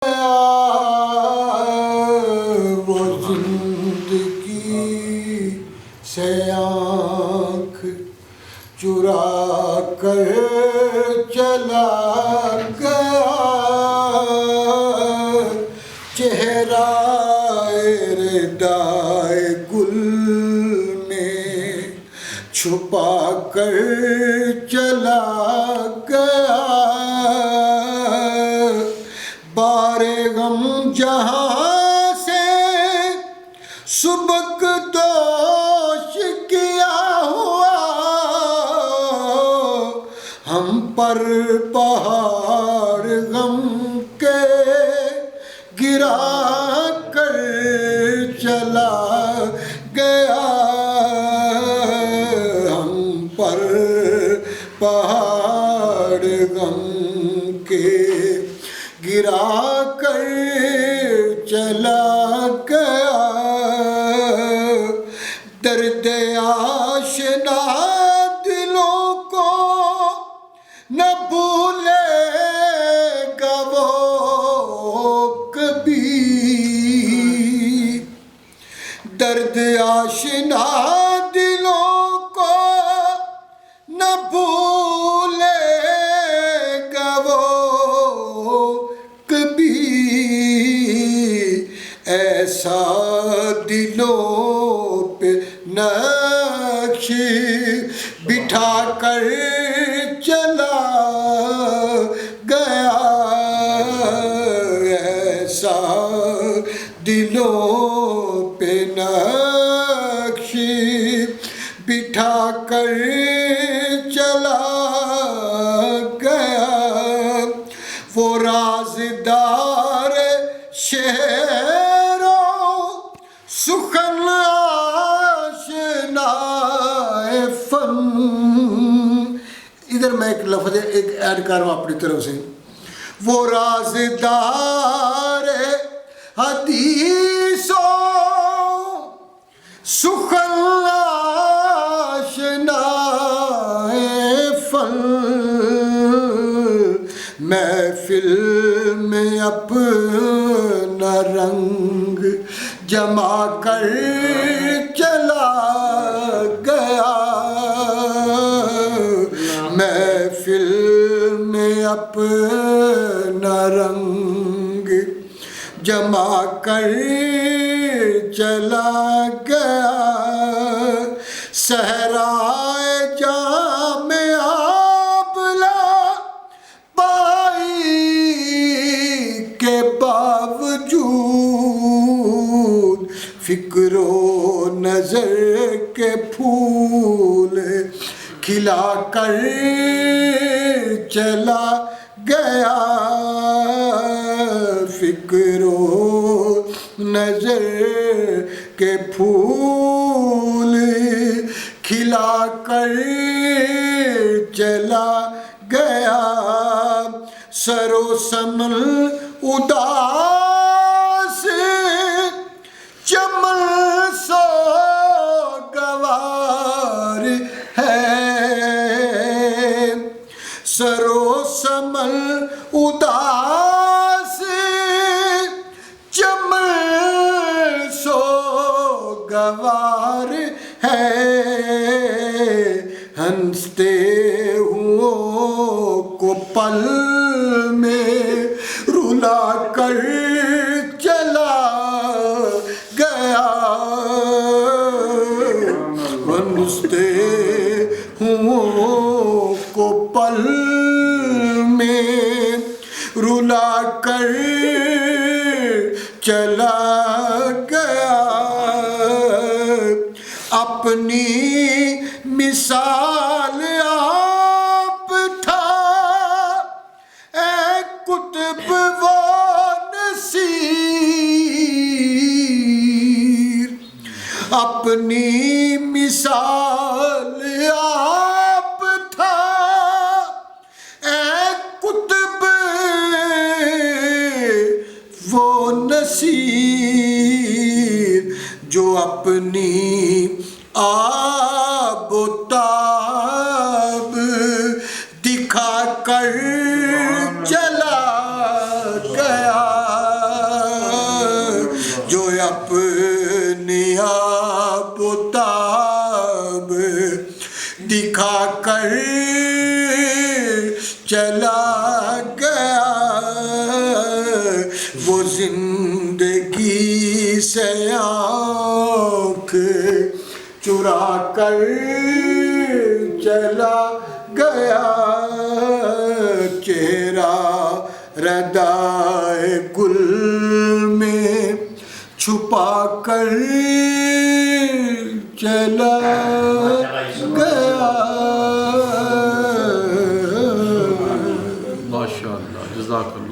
वो जिंदगी से आँख चुरा कर चला गया, चेहरा रिदाए गुल में छुपा कर चला गया। बारे गम जहाँ से सुबक दोष किया हुआ, हम पर पहाड़ गम के गिरा कर चला गया, हम पर पहाड़ गम के गिरा कर चला गया। दर्द आशना दिलों को न भूलेगा वो कभी, दर्द आशना दिलों को न भूलेगा वो कभी। ऐसा दिलों पे नक्श बिठा कर चला गया, ऐसा दिलों पे नक्श बिठा कर चला गया। वो राज़दार शहरों सुखन आशनाए फन। इधर मैं एक लफ्ज़ एक ऐड कर रहा हूँ अपनी तरफ से। वो राज़दार हदीसों सुखन आशनाए फन, महफिल में अपना रंग जमा कर चला गया, महफिल में अपना रंग जमा कर चला गया। सहराए जामे आबला पाई के बावजूद, फिक्रो नजर के फूल खिला कर चला गया, फिक्रो नजर के फूल खिला कर चला गया। सरो समल उदास चमन सो गवार है, सरो समल उदास चमन सो गवार है। हंसते हुओं को पल में रुला कर चला गया, हंसते हुओं को पल में रुला कर चला गया। अपनी मिसाल आप था ए कुतुब वो नसीर, अपनी मिसाल आप था ए कुतुब वो नसीर, जो अपनी आबोताब दिखा कर चला गया। चला गया, वो जिंदगी से आँख चुरा कर चला गया, चेहरा रदाए गुल में छुपा कर चला गया। माशाअल्लाह, जज़ाकल्लाह।